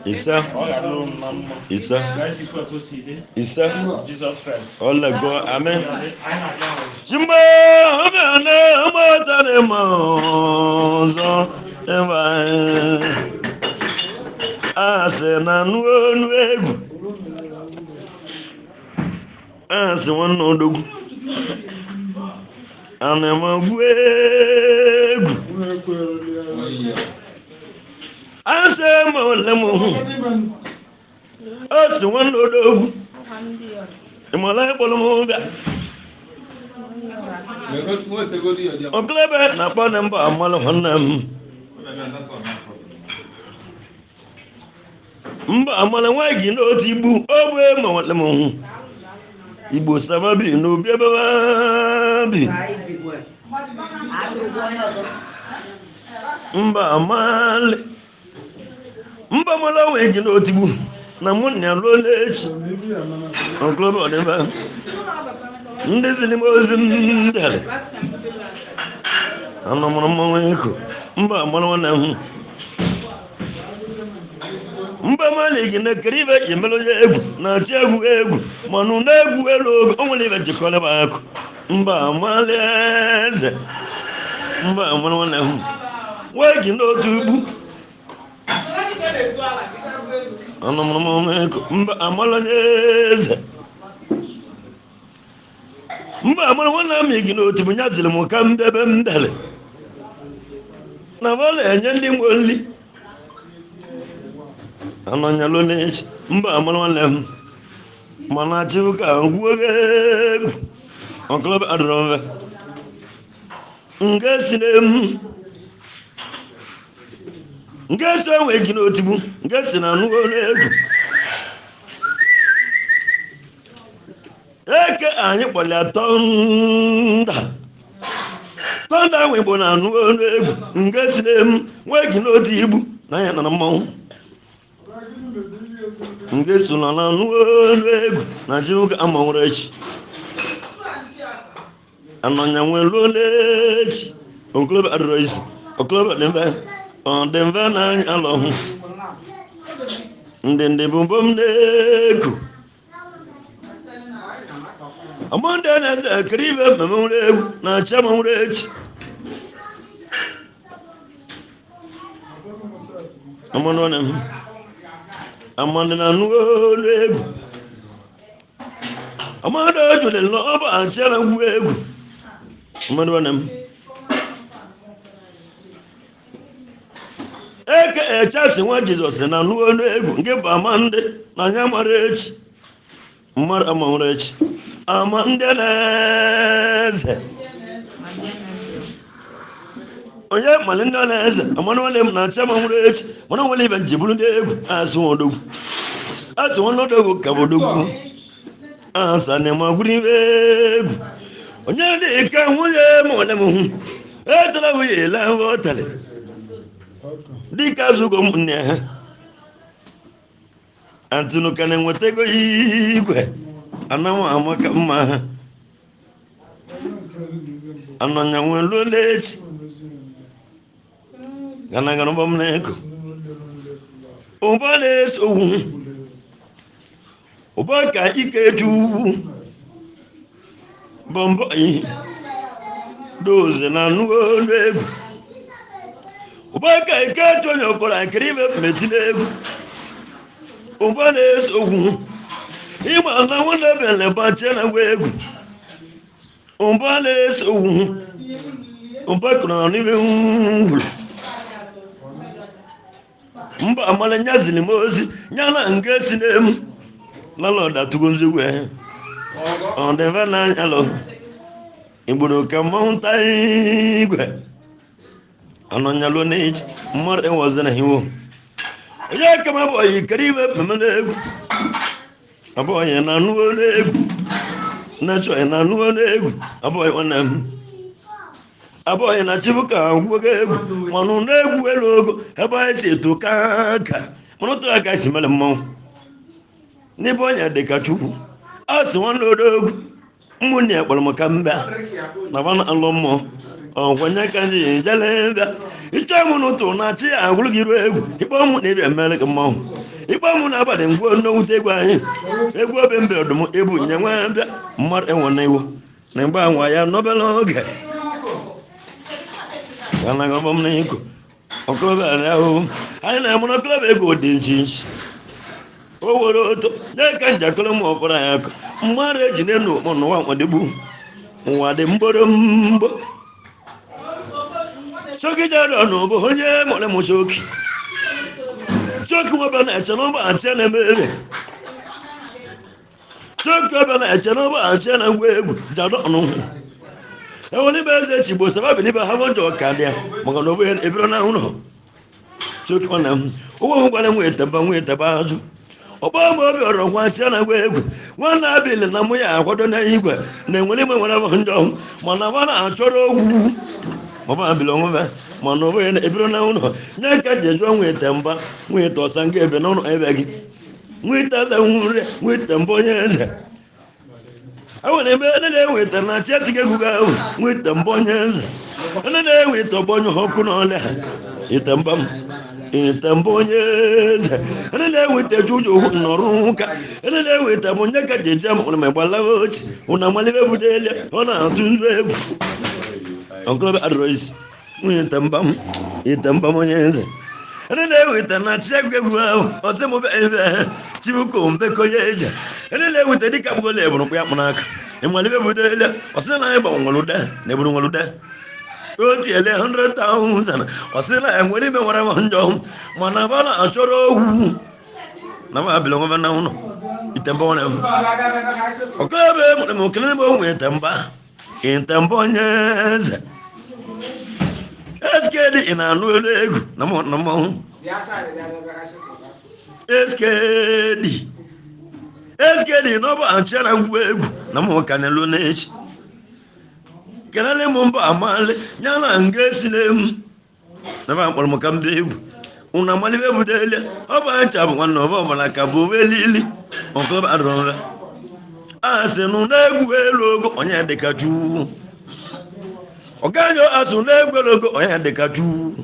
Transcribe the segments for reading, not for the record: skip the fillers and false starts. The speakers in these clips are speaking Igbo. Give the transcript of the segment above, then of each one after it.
Isa. Isa. Isa. Jesus Christ. All go. Amen. Jimbo, amene amatane mozo eva ase na nuonu egu ase wono dogu anema guegu ase mo lemu ase wono dogu imola bolomo ga oklebe na kpọrọ mbọ amalụ nwanne m mba amalụ nwa gị n'otu igbu ogbe ma nwanne m igbo sababi n'obi ebe bi mba amalị mba amalụ nwa gị n'otu igbu na mụ na ya ruo n'echi oklebe ọdịba ndị ziri m ozi m dere anọmụrụ mmanwụ eko mba amalụ nwanne m Mbamali gị na-ekere ibe emelụ ya egwu na-achị egwu manụ na-egwu elu oge o nwere ibe jikọrọ ebe akụ Mbamali eze mba amalụ nwanne m nwee gị n'otu ugbu anọmụrụ mmanwụ eko mba amalụ eze mba amalụ nwanne m gị n'otu bụ nya ziri m ka mbebe mbele na bọla enye ndị nwe nri anọnyalụ n'echi mba amalụ nwanne m mana achị ụka ngwuo egwu ọkọlọbịa adọrọ mfe nke si n'emu nke si onwe gị n'otigbu nke si na anụgo n'egwu eke anyị kpọlịa tọnda nwe igbo na anụgo n'egwu nke si n'emu nwee gị n'otu igbu na ya nọ mmanwụ nke so na anụgo egwu na ji ụka amanwụrụ echi anọnya nwee ruo n'echi okolobịa adọrọ isi okolobịa dị mfe ọ dị mfe n'anya alọhụ ndị bụ mbom n'ego amande na-eze ekiri ibe mmemenwụrụ egwu na-achị amanwụrụ echi amanụ ọ na-eme amande na anụgo egwu amande ojule n'ọba achịara ngwu egwu amande ọ na-eme eke echasi nwa jizọs na anụgo egwu nke bụ amande na anya mara echi mmadụ amanwụrụ echi amande na-eze onye mali ndị na-eze amanụ nwanne m na-achị amanwụrụ echi mana nwere ibe njiburu ndị egwu asị nwodogwu asị nwodogwu ka bodogwu asa na-eme gwuru ibe egwu onye dị ike nwunye ma ole m hụ etela nwunye ele ahụ ọ tara dịka azụgo ụmụnne ha antịnụka na-enweta ego igwe anamụ amaka mma ha anọnya nwee ruo n'echi ganagana ụgbọ m na-eko ụba na-eso ugwu ụba ka ike ju ugwu bọmbọ ihe doze na nnukwu olu egwu ụba ka ike ju onye ọkpọrọ akịrị ibe meti n'egwu ụba na-eso ugwu ịma na nwanne bele bachie na ngwa egwu ụba na-eso ugwu ụba kụrụ n'ime ngwuru mba amala nya zili m ozi nya na nke si n'emu lalọda tụgo nzugwu ehe ọ dịve n'anya lọ igboro ka mmanwụ nta igwe anọnyalụ n'echi mmadụ enwezi na hiwo onye kama abụghị kere ibe mmemme n'egwu abụghị na anụwo n'egwu na-achọghị na anụwo n'egwu abụghị nwanne m abụghị na chibuka gwụgo egwu manụ na-egwu elu ogo ebe anyị si eto ka mana otu aka si mere mmanwụ n'ebe onye dị ka chukwu a sị nwanne odogwu ụmụnne ya kpọrọ m ka mba na bana alụ mmụọ ọkwanye ka ndị jele bịa ịchọ mụ n'ụtụ na-achị ya agwụrụ gị ruo egwu ịkpọ mụ na ịbịa mere gị mmanwụ ịkpọ mụ na abalị ngwuo nnowute egwu anyị egwu obe mbe ọdụm ebu nye nwa bịa mmadụ enwe na iwu na mgbe anwa ya n'obere oge ganagọbọm na iko ọkọlọbịa ahụhụ anyị na-amụrụ ọkọlọbịa ego dị nchi nchi o were oto na-eka njakịrị ma ọkpọrọ ya akụ mmadụ eji n'elu ụkpọ n'ụwa nwadegbu ụwa dị mgboromgbo chokijadọ n'ụbụ onye mụrụ m choki choki nwebe na-eche n'ụba ache na-eme ebe choki ọbịa na-eche n'ụba ache na ngwa egwu jadọ n'ụhụ ewelibe eze chigbo sababilibe ha bụ njọ ka dị ya maka na obe ebiro na ụlọ choki ọ na m ụgwọ gwara nwetaba azụ ọgba ma obi ọrọ nwa chi na ngwa egwu nwanne abili na mụ ya akwado na igwe na-enwere igwe nwere bụ njọ mana nwa na-achọrọ ogwu ọba abili onwebe mana obe ebiro na ụlọ nye ka ji jụọ nweta mba nweta ọsa nga ebe n'ụlọ ebe gị nweta eze nwure nweta mba onye eze enwere ebe ndị na-eweta na chi etiga egwu ahụ nweta mba onye eze ndị na-eweta ọgbọ onye ọkụ n'ọlịa ite mba m ite mba onye eze ndị na-eweta juju nọrụ ụka ndị na-eweta bụ nye ka ji eje mụrụ ma gbalawa ochi ụna malibe budele ọ na-atụ ndụ egwu ọkọlọbịa adroisi nweta mba m ite mba m onye eze ndị na-eweta na chi egwu ahụ ọsị m ebe chibuko mbekọ ya eje ndị na-eweta dịka bụgola ebụrụ ya kpụ n'aka ịmalibe budele ọsị na anyị gbanwelụde na eburu nwelụde otu ele 100,000 ọsị na enwere ime nwere njọ mana ba na-achọrọ ogwu na ba abịla nwebe na ụlọ itemba nwere m ọkọlọbịa emere m okele n'ebe onwe itemba onye eze eskedi ị na-anụ elu egwu na mmanwụ eskedi n'ọbụ achị na ngwa egwu na mụ ka na-elu n'echi kelele m Mbamali ya na nga esi n'emu na ba mkpọrọ m ka mbe egwu ụna amalibe budele ọ bụ ancha bụ nwanne ọba ọbara ka bụ welili ọkọlọbịa adọrọla asị nụ na-egwu elu ogo onye dịka chukwu ọganyo asụ na-egwu elu ogo onye dịka chukwu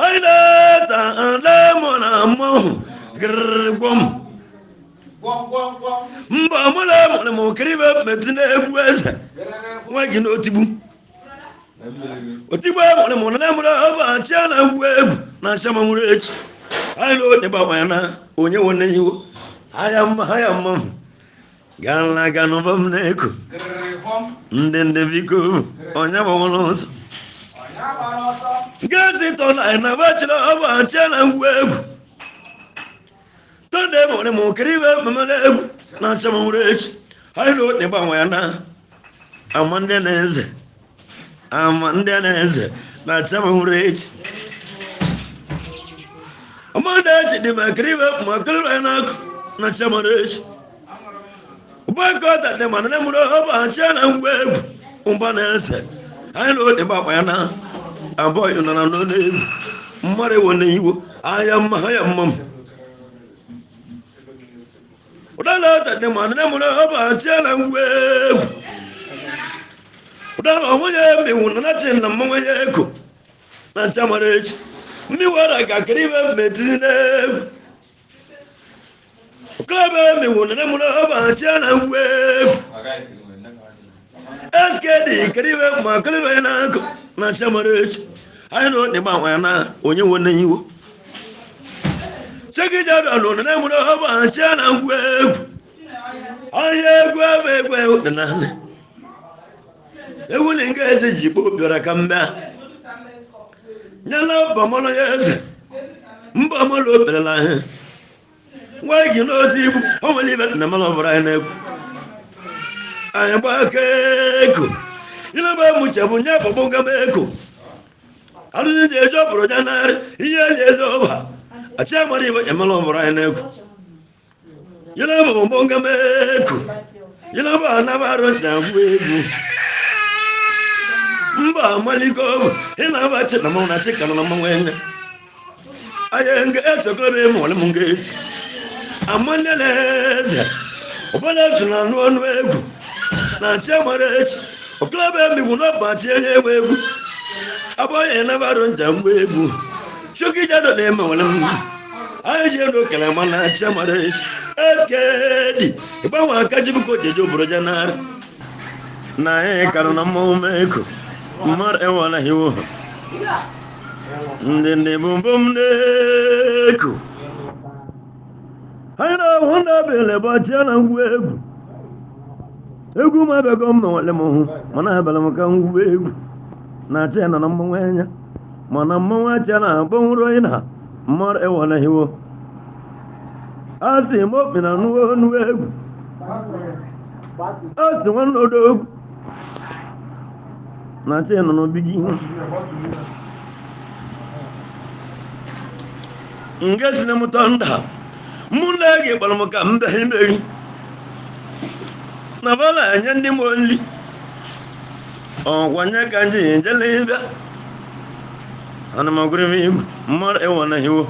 anyị na-eta adamụ na mmọnwụ gịrịgwọm Mbamali mụrụ m okiribe metụ na-egwu eze nwa gị n'otigbu otigbu mụrụ m na mụrụ ọba achị a na-egwu egwu na achama nwụrụ echi anyị na ote gbanwanya na onye nwe n'iwu aya mma gala ga n'ụba m na-eko ndị biko onye gbanwere ụzọ gazi tọ na anyị na bachịrị ọba achị a na-egwu egwu tọnde mụrụ m okiribe mmemme egwu na achama nwụrụ echi anyị na ote gbanwanya na ama ndị na-eze na achama nwụrụ echi ọmọdé echi dị makiribe makiribe n'akụ na achama nwụrụ echi ụbọaka ọta dị mana na mụrụ ọba achị na ngwa egwu ụba na-ese anyị na ote gbanwanya na abụọ ịnọrọ n'ọnụ egwu mmadụ ewo na iwo aya mma m ụdala ọta dị mana na mụrụ ọba achị na ngwa egwu ụdala onwenye mmenwu na nachi na mmanwenye eko na nchamara echi mmiwara ka kiribe mmetizi n'egwu ụkọlọbịa mmenwu na mụrụ ọba achị na ngwa egwu eskedi kiribe ma kiribe na akụ na nchamara echi anyị na ote gbanwanya na onye nwe iwo chekijadọ na mụrụ ọba achị na ngwa egwu onye egwu ebe egwu dị na nne ewuli nga eze ji kpo bịara ka mbe nyela Mbamali ya eze Mbamali o kperela ihe nwa gị n'otu igbu o nwere ibe na mmanụ ọbụla anyị na-egwu anyị gba aka eko ilebe mụcha bụ nye bọbụ gaba eko alụghị ji eji ọbụrụ ya narị ihe eji eze ọba achị amara ibe ya mmanụ ọbụla anyị na-egwu ilebe bọbụ gaba eko ilebe anaba arụ na ngwa egwu Mbamali go ị na-abachi na mmanwụ na chika na mmanwụ enye anyị nga esokolobe mụrụ m nga esi amande na-eze ụbọla esu na ọnụ egwu na achị amara echi okolobe mmigwu n'ọbachi enye egwu Aboye na baro njangwe egwu shoki jado na eme wala anyị ji ndo kele mana chamare eskedi igbanwe aka ji buko jeje oboro janar na e karo na momeko mar e wala hiwo ndende bumbum neko hayna wanda bele ba jana ngwegu egwu ma be gom no wala mo mana bele mo kan ngwegu na tena na mwenya mana mwa jana bonro ina mar e wala hiwo asi mo bina nuwegu asi wano dogu na tena no bigi ngesi na mutanda munage balmo kambe himbe na bala nyandi molli o wanya kanji jalebe ana magurimi mar e wana hiwo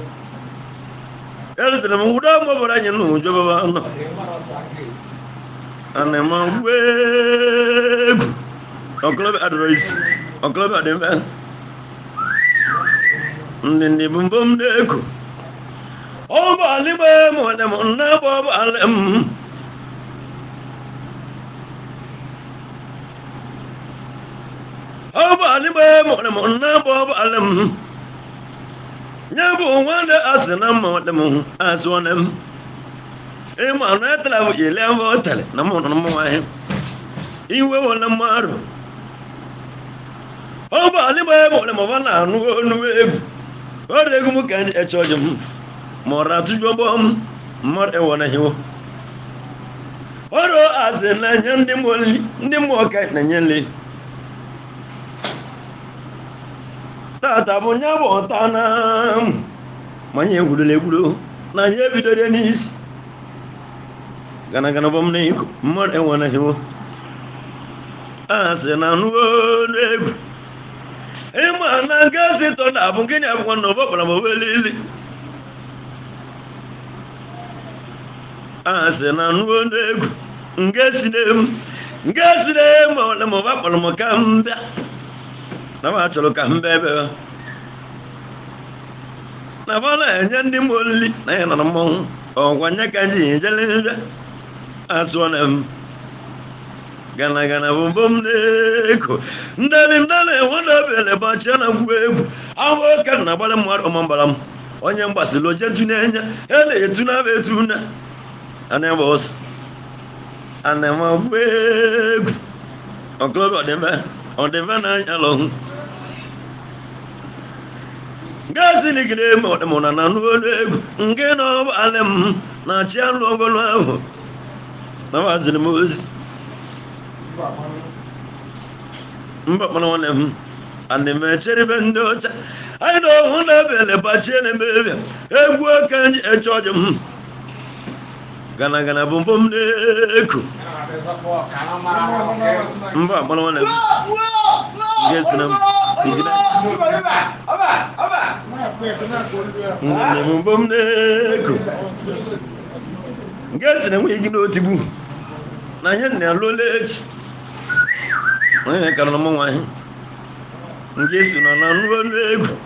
elzele muda mo baranya no joba bana ana magwegu oklobe advice oklobe adembe ndindi bumbum deko o bali be mo le mo na bo balem o bali be mo le mo na bo balem nyabu wanda asna mo le mo aswonem e ma na tla bu ile mo tale na mo wa he iwe wala maro o bali be mo le mo bana nu egu o de gu mo kan e chojum mo ratu jobom mar e wona hiwo oro asna nyandi molli ndi mo ka na nyenle tata bo nyabo tana manye gudule gudo na nye bidore nis gana bom ne ko mar e wona hiwo asna nuwo nego e ma na gasi to na bu ngini abu no bo bala mo welili asna nuwo nego ngasi nem mo le mo ba bala mo kamba na ba cholo kambe be na bala nyandi molli na yana na mo o gwanya kanji jale aswana gana bumbum neko ndale wona bele ba chana ngwegu awo kan na bala mo o mambalam onye mgbasilo jetu n'enya ele etu na be tuna ana boss ana mo gwegu oklobe odembe na alo gasi ni gide mo na nanu egu nge no balem na chi anu ogolo aho na wazili mozi mba mana wane ande me chere bendo cha I know hunda bele bachene mebe egwu kanji e choje gana bum neko mba mana wane yes nam igina bum neko yes nam igina otibu na yen na loleji onye kara na mwa hin ngesu na nanu egu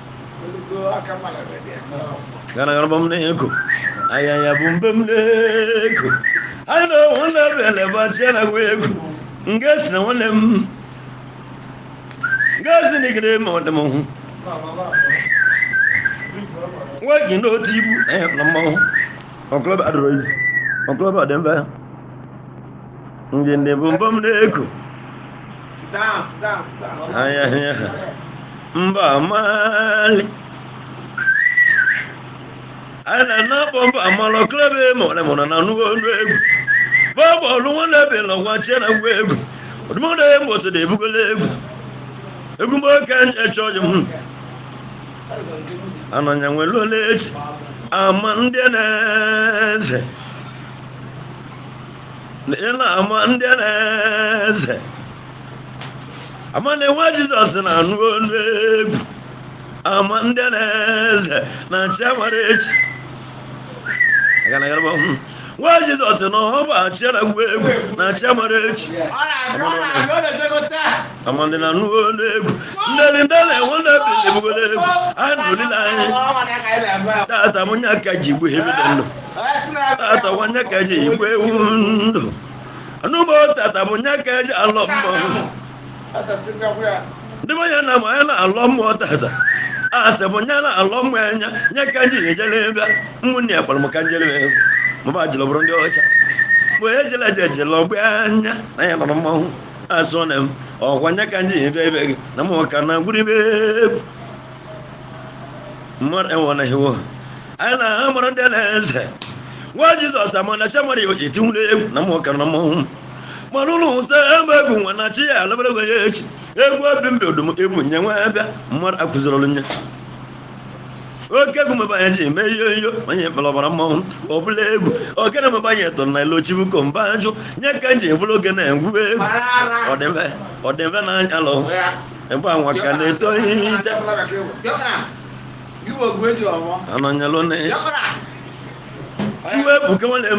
gana bum neko ayaya bum neko I know one bele bachena egu ngesi na wole ngesi ni gide mo de mo wagi no tibu na mo oklob adrois oklob ademba ngende bum neko down aya Mbamali ana na bomba amalo klebe mo le mo na nu egu babo lu wona be lo wa chena egu odumo de mo se de bugole egu mo kan e choje ananya nwelo lechi amandeneze nela amandeneze amane wa Jesus na nu egu amandeneze na chamarechi gana gana bom wa Jesus no ba chera gwegu na chamara echi amande na nu egu ndale wonda bele bugole anu lila tata munya kaji bu hebedendo tata wanya kaji bu ewundo anu bo tata munya kaji alommo ndimo yana mo yana alommo tata ase munya na alommo nya kaji jeleba munni apal mo kanjele mo ba jilo brondi ocha bo ejela jelo gwanya na yana mo asone o kwanya kanji bebe na mo kana guri be mar e wona hewo ana amara ndeleze wa Jesus amana chamari o jitunle na mo kana mo manunu se embe gu wana chi ala bele go yechi egu abimbe odum ebu nyanwa abia mar akuzoro nya oke gu mabanya ji meyoyo manye balobara mo obule egu oke na mabanya to na lochibu ko mbanjo nya kanje bulo ge na ngube odembe na alo emba anwa kane to ita giwo gwejo awo ananyalo ne tuwe buke wale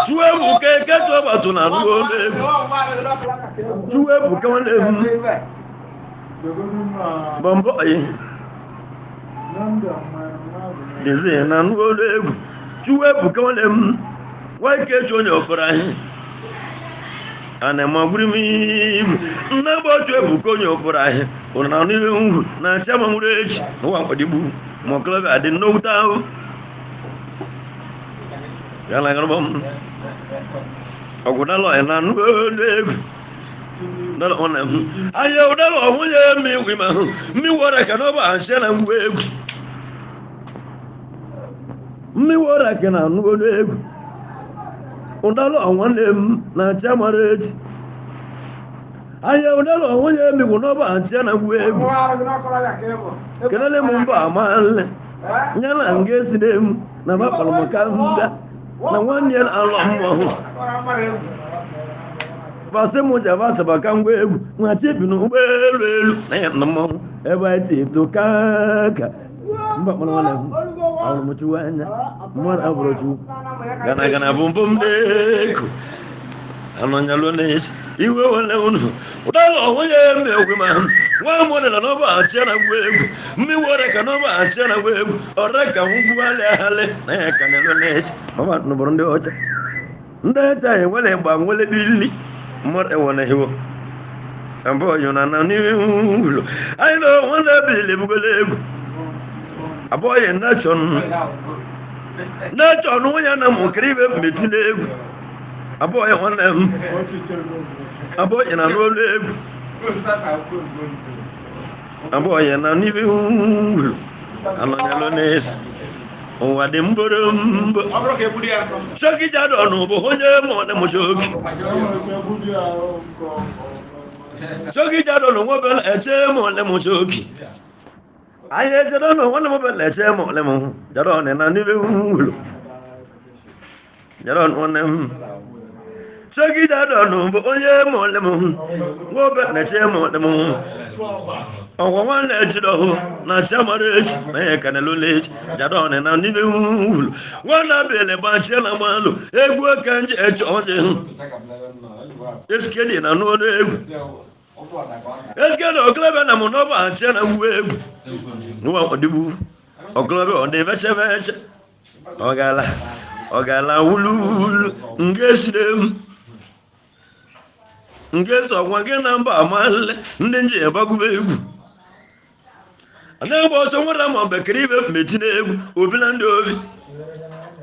tuwe buke keto batu na ngole tuwe buke wale bombo ayi dese na ngole tuwe buke wale wa keto ne oprai ana maguri mi na bo tuwe buke ne oprai ona ni na chama murechi no wa kodibu mo club adin no tawo yala ngarbom ogudalo ena nuego dalo ona ayo dalo munye mi wima mi wora kanoba anshana ngwegu mi wora kana nuego ondalo anwane na chamareti ayo dalo munye mi kunoba anshana ngwegu kenale mumba amale nyala ngesinem na bapalo makamba na wani yan allahu base moja base bakangwe egu mwache binu ubelu na yan namo eba ti to kaka mba mwana wana awu mutuwanya mwana abrochu gana bumbum deko anonyalo nes iwe wala unu udalo woye me ogema wa mwana na no ba achana gwegu mi wore ka no ba achana gwegu oreka ngwu ale ale na kanelo nes baba no boronde ocha ndeta e wale ba ngwele bili mor e wona hewo ambo yona na ni ulo I know wanda bili bugolegu aboye na chon wonya na mukribe mitilegu aboye wona aboye na lolegu aboye na ni ulo anonyalo nes o ade mborombo abroke budi anto shoki jado no bo honye mo na mo shoki jado no mo bel eche mo le mo shoki aye jado no wona mo bel eche mo le mo jado ne na ni ulo jado no ne shoki jado no bo honye mo le mo wo bel eche mo le mo o wan ejido na chamare na kanelo le jado ne na ni ulo wana bele ba chela malu egwu kanje echoje eskedi na no egwu eskedi oklebe na mo no ba chela egwu no wa odibu oklebe onde veche ogala wulu ngesinem ngeso gwange na mba mal ndị nje ebagube egwu ana bo so nwara mo bekiri be metina egwu obila ndị obi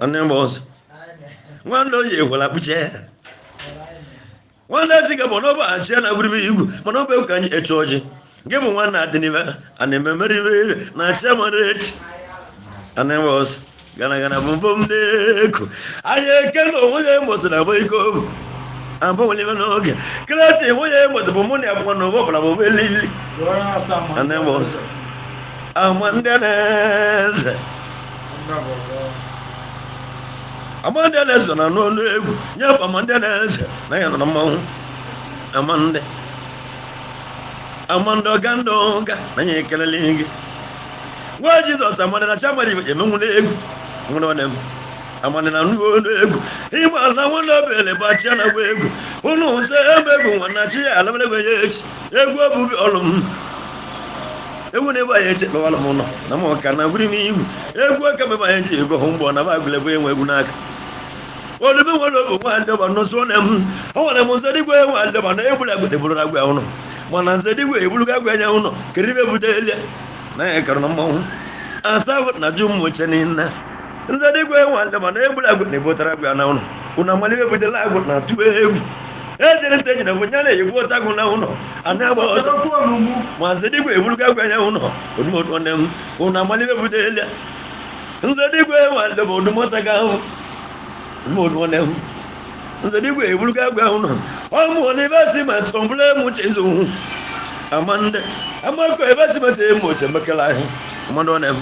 ana bo so nwando ye wala buche wanda siga bono ba achia na guribi igwu mana obe ka nyi echoji nge bụ nwanna adiniba ana memeri be na achia marech ana bo so gana bum deko aye kendo onye mo so na bo iko ambo wale banoge klati moye mo bo moni abo no bo bla bo belili ana bo so amandeneze na no egwu nya amandeneze na ya na mawu amando gando ga na ya kelele wa Jesus amanda na chamari emenwu na egwu ngono nem amane na nu egu ima na wona bele ba cha na egu unu se ebe wana chi ala mele gwe egu obu olum ewu ne ba yeje lo wala mono na mo kana guri mi egu ka me ba yeje ego hombo na ba gule bo enwe egu naka olu bi wolo bo ande ba no so nem o wala mo se digwe enwe ande ba na ebula gwe de bulu ragwe uno mo na se digwe ebulu ga gwe nya uno keribe budele na e karno mo asa na jumu chenina nze digwe enwe ande ba na ebula gwe de botara gwe na uno una mali be budele agwe na tu egu ejere nte jina bunyane yibo tagu na uno anabo mwazidi gwe buluga gwe nya uno odumo onem una mali be budele nzedi gwe wande bodumo taga odumo onem nzedi gwe buluga gwe uno omu oni basi ma tomble mu chizu amande amako basi ma te mo se makala amando onem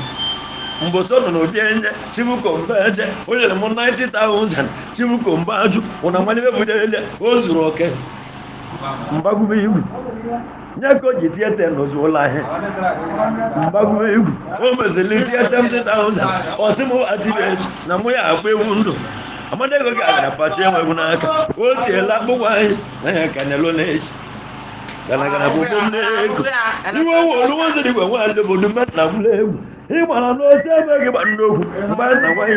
mboso no bienye chibuko mbaje ole le 90,000 chibuko mbaju una mali be budele ozuru oke mbagu be igu nyako jitie te no zola he mbagu be igu o mesele tie 70,000 osimo atibe na mo ya agba ewu ndo amade go ga na pache enwe gu na aka o tiela bugwa he na ya kanelo na echi kana bobo mnego iwo wo lu wonse digwe wa le bodu met na bule egwu ịgbara n'ose ebe gị gba nnukwu mgbe na nwanyị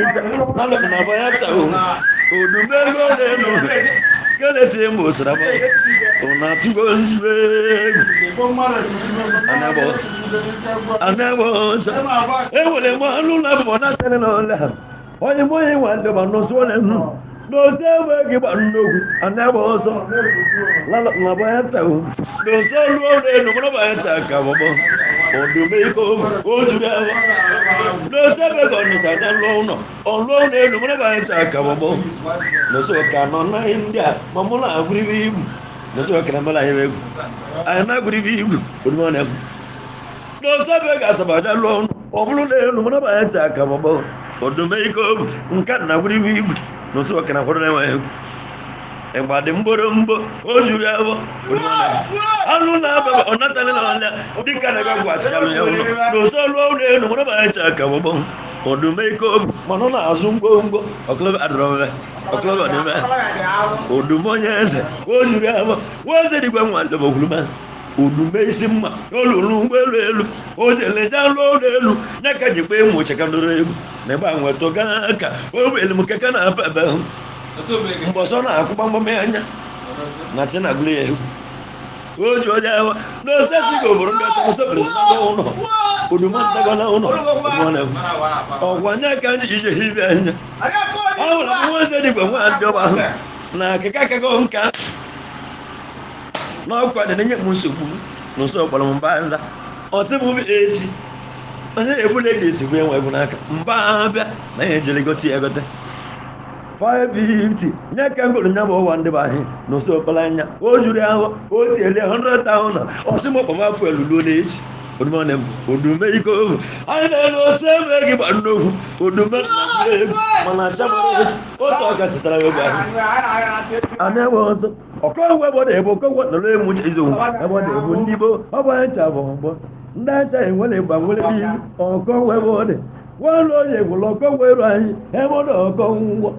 nalụ na baya ta odumego n'elu kelete mo sraba ona tugo egwu anabos ewele mo alu na bo na tele no la onye mo yin wa ndo ba no so na nu n'ose ebe gị gba nnukwu anabos nalụ na baya ta n'ose lu n'elu mo na baya ta ka bobo odumego ojura no sebe ko no sada lo no elu mo na ba ta ka bobo no so ka no na india mo na aguri bi no so ka na mala yebe ay na aguri bi odumo na no sebe ga sabada lo no obulu elu mo na ba ta ka bobo odumego nka na aguri bi no so ka na hodo na wa egbade mborombo ojuru abo anu na baba onatale na ala dika na gwa asialu ya no so lo ne no ba cha ka bobo odumeko mano na azungongo oklo adrobe oklo adrobe odumonye eze ojuru abo woze digwa nwando bokuluma odume isimma olulu ngwelu elu ojele jalo elu nyaka jigbe mu chekandoro egu ne ba nweto gaka obelu mukeka na baba mboso na akụgba mgbame anya na china gụrụ ya egwu oji oje ahụ n'osesi ka obodo ndị ọcha nso prezident ụlọ odumantagola ụlọ ọgwa nya ka anyị ije hibe anya ahụrụ nwa eze dịgwe nwa ndị ọba ahụ na akịka kago nka n'ọkwa dị na-enye m nsogbu n'ụsọ ọkpọrọ mba nza ọtịbụ echi onye ebule ga-esigbu enwe egwu n'aka mba abịa na ihe ejere gote ya gote 550 nyaka ngolo nyabo wande bahi no so palanya o jure awo o tiele 100,000 o simo pama fu elulu nechi odumane odume iko ai na no sebe gi bando odume mana chamare o to ga sitara we bahi ane wozo oko we bo de bo ko wo no le mu izo e bo de bo ndibo o bo ncha bo bo ndacha enwele ba nwele bi oko we bo de wo lo ye wo lo ko we ro ayi e bo do ko nwo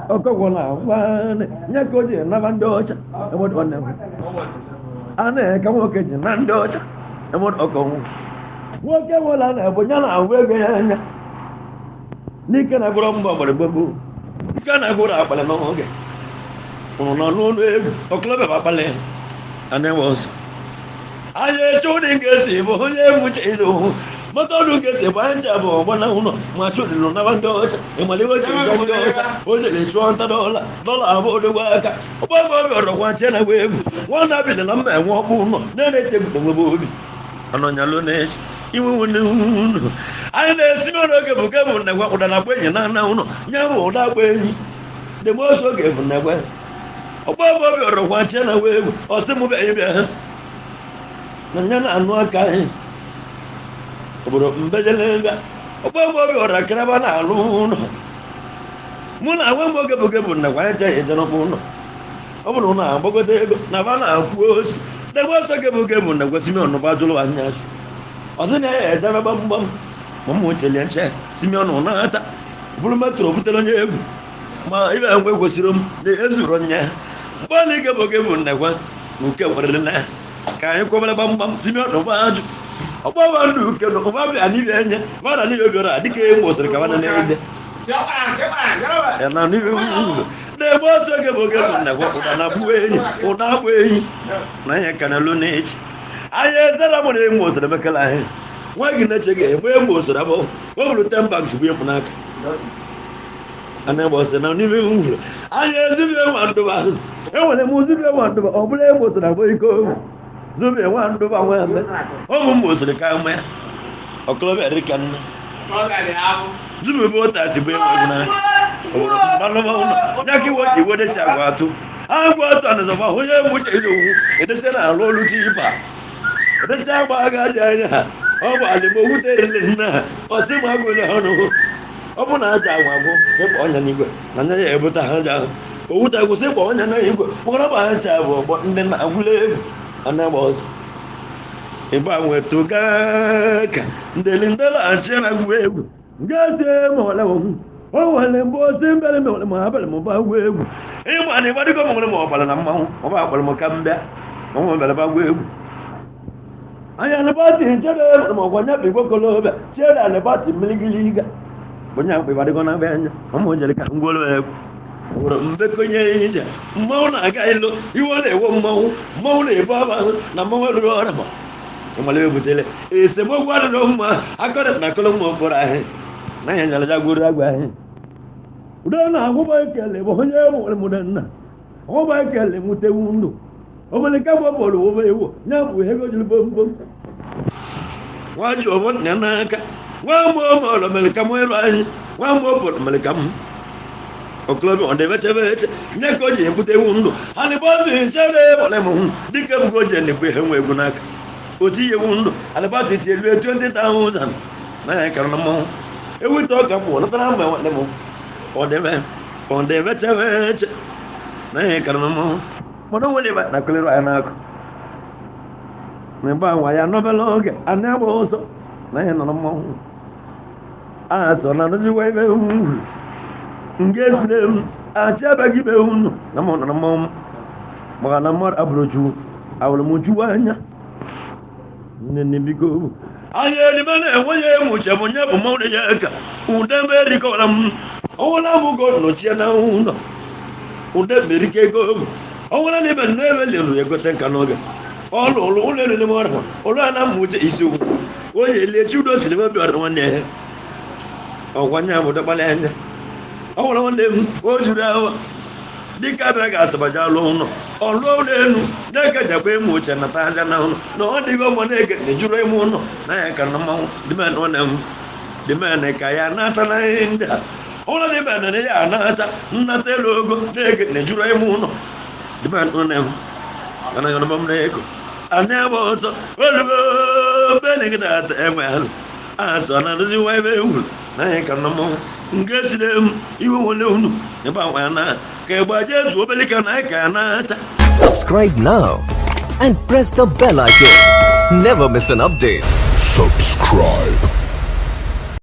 okogwona wane nyakoje na bandocha emod onem ane kamo keje na ndocha emod okonwu woke wala na bonya na wege anya nike na goro mbo bore gbogbo nike na goro apale no oge ono na no egu oklobe papale ane wos aye chudi ngesi bo ye muche ido motodu ngesi banja bo bona uno ma chudi no na bandocha emaliwo bandocha oje le $200 abo do waka obo bo ro kwa chena wegu wona bi na mma enwo bu no na na tebu no bo obi anonya lo na iwu uno anyị na-esi n'oge bụ ke bụ na gwa ụda na gbenye na uno nya bụ ụda gbenyi de mo so ge bụ na gwa obo bo bi ro kwa chena wegu osimu be yin be na nya na anu aka he obodo mbejelenga ọgbọgbọ bi ọra karaba na alụ ụlọ mụ na nwe mgbe oge bụ na kwanye che eje n'ọkpụ ụlọ ọ bụrụ na agbagote ego na ba na-akwụ osi degbe ọsọ oge bụ na gwa Simeon ba jụrụ anya ọzọ na ya ejebe gbamgbam ma mmụ chelie nche Simeon na-ata bụrụ metro butere onye egwu ma ibe ngwe kwesịrị m na ezuru nya mgbe na ike bụ oge bụ nnekwa nke nwere na ka anyị kwobere gbamgbam Simeon ajụ ọgbaba ndụ uke na ụba bịa n'ibe enye mara n'ibe obiọra dịka e gbosịrị ka nwanne na-eze na n'ibe na-ebe ọsọ oge bụ oge bụ nnekwa ụda na-abụ enyi ụda abụ enyi na ihe ka na-elu n'echi anyị ezera mụ na emu osoro emekela anyị nwa gị na-eche gị ebe emu osoro abụọ o bụrụ 10 bags bụ ekwu n'aka anabọsị na n'ime nwụrụ anyị ezibie nwa ndụba enwere m zibie nwa ndụba ọ bụla emu osoro abụọ iko zubie nwa ndụba nwa eme ọ bụ mma osoro ka mma ya ọkọlọbịa dị ka nna zubie bụ ụtasi bụ enwe n'aka ya ka iwe ji wedechi agwa atụ agwa atụ anazọba onye emuche ihe owu edesa na alụ olu iba edecha agba aga aja anya ọ bụ alịmowuterele nna ọsị ma agụle ọnụ ọ bụ na aja agwa bụ sịkpa ọnya n'igwe na anya ya ebute ha aja ahụ owute agwụ sịkpa ọnya na igwe mkpọrọ bụ ha ncha bụ ọgbọ ndị na-agwụle egwu anagba ọzọ ịba nwetụga ka ndelindelachi na-agwụ egwu ngazie ma ọlewo o nwere mgbe osi mbere mere ma abalị m ba gwa egwu ịgba na ịgbadịgo m nwere ma ọgbara na mmanwụ ọba akpọrọ m ka mbịa ma nwe mere ba gwa egwu anya alibati nchere ma ọgwa nya bụ igwe kolobịa chere alibati mmirigiga onye akpa ịgbadịgo na abịa anya ọmụ jere ka ngwolo egwu nwere mbekonye ije mmanwụ na-aga ilo iwe na-ewo mmanwụ na-ebu aba ahụ na mmanwụ ruru ọrụ ma ịmala ebutere esemokwu adịrọ mma akọrọ na akọrọ mma okporo ahụ na ya nyere ya gwuru agwa ahụ udo na agwụba ekele bụ onye nwere mụde nna ọgwụba ekele mụtewu ndụ omele ka bụ bọọlụ obe ewu nya bụ ego juru bombom nwa ji ọbọ nna n'aka nwa mụ ọmọlọ mere ka mụ ịrụ anyị nwa mụ ọbọlọ mere ka m ọkọlọbịa ọ na-emechebe eche nye ka o ji ebutewu ndụ ha na bọọlụ nchere bọle m hụ dịka ebugo ji na-ekwe ihe nwe egwu n'aka otu ihewu ndụ alibati tielu 20,000 na ya kara na mmanwụ ewute ọka pụọ natara mgbe nwanne m ọ na-emechebe eche na ya kara na mmanwụ mana o nwere na kolero anya n'akụ n'ebe anwa ya nọbela oge a na-agba ọsọ na ya nọ na mmanwụ a sọ na nụziwa ibe uru nga esire m achị abaghị ibe unu na mụ nọ na mmanwụ maka na mmadụ abụrụ juu awụrụ m juwa anya nne biko anya elime na-enweghị emuche bụ nye bụ mmanwụ ya ka ude merikọra m ọnwụla m go nọchie na ụlọ ude merike ego m ọnwụla na ibe na-ebe lelu ya egote nka n'oge ọlụ ụlọ elu n'ime ọrụ ụlọ a na mma uche isi ugwu onye elechi udo siri mebi ọrụ nwanne ya ọgwanye bụ dọkpala anya ọnwụla nwanne m o juru ahụ dịka abịa ga-asabaja alụ ụlọ ọrụ ụlọ elu na-eke jakwa emu uche nata aja na ụlọ na ọ dịghị ọmụ na-eke na-ejuru ime ụlọ na ya ka na mmanwụ dịmen ka ya nata na ihe ndị a ụlọ dịmen na ya anata nnata elu ogo na-eke na-ejuru ime ụlọ dịmen ana yana bam na eko ana ba ọsọ olugo bene gida ta enwe ahụ asa na zi wa ebe wu na ya ka na mmanwụ nke sire m iwe wole unu ebe akwa na ka egba jesu obelika na ka na ata. Subscribe now and press the bell icon. Never miss an update. Subscribe.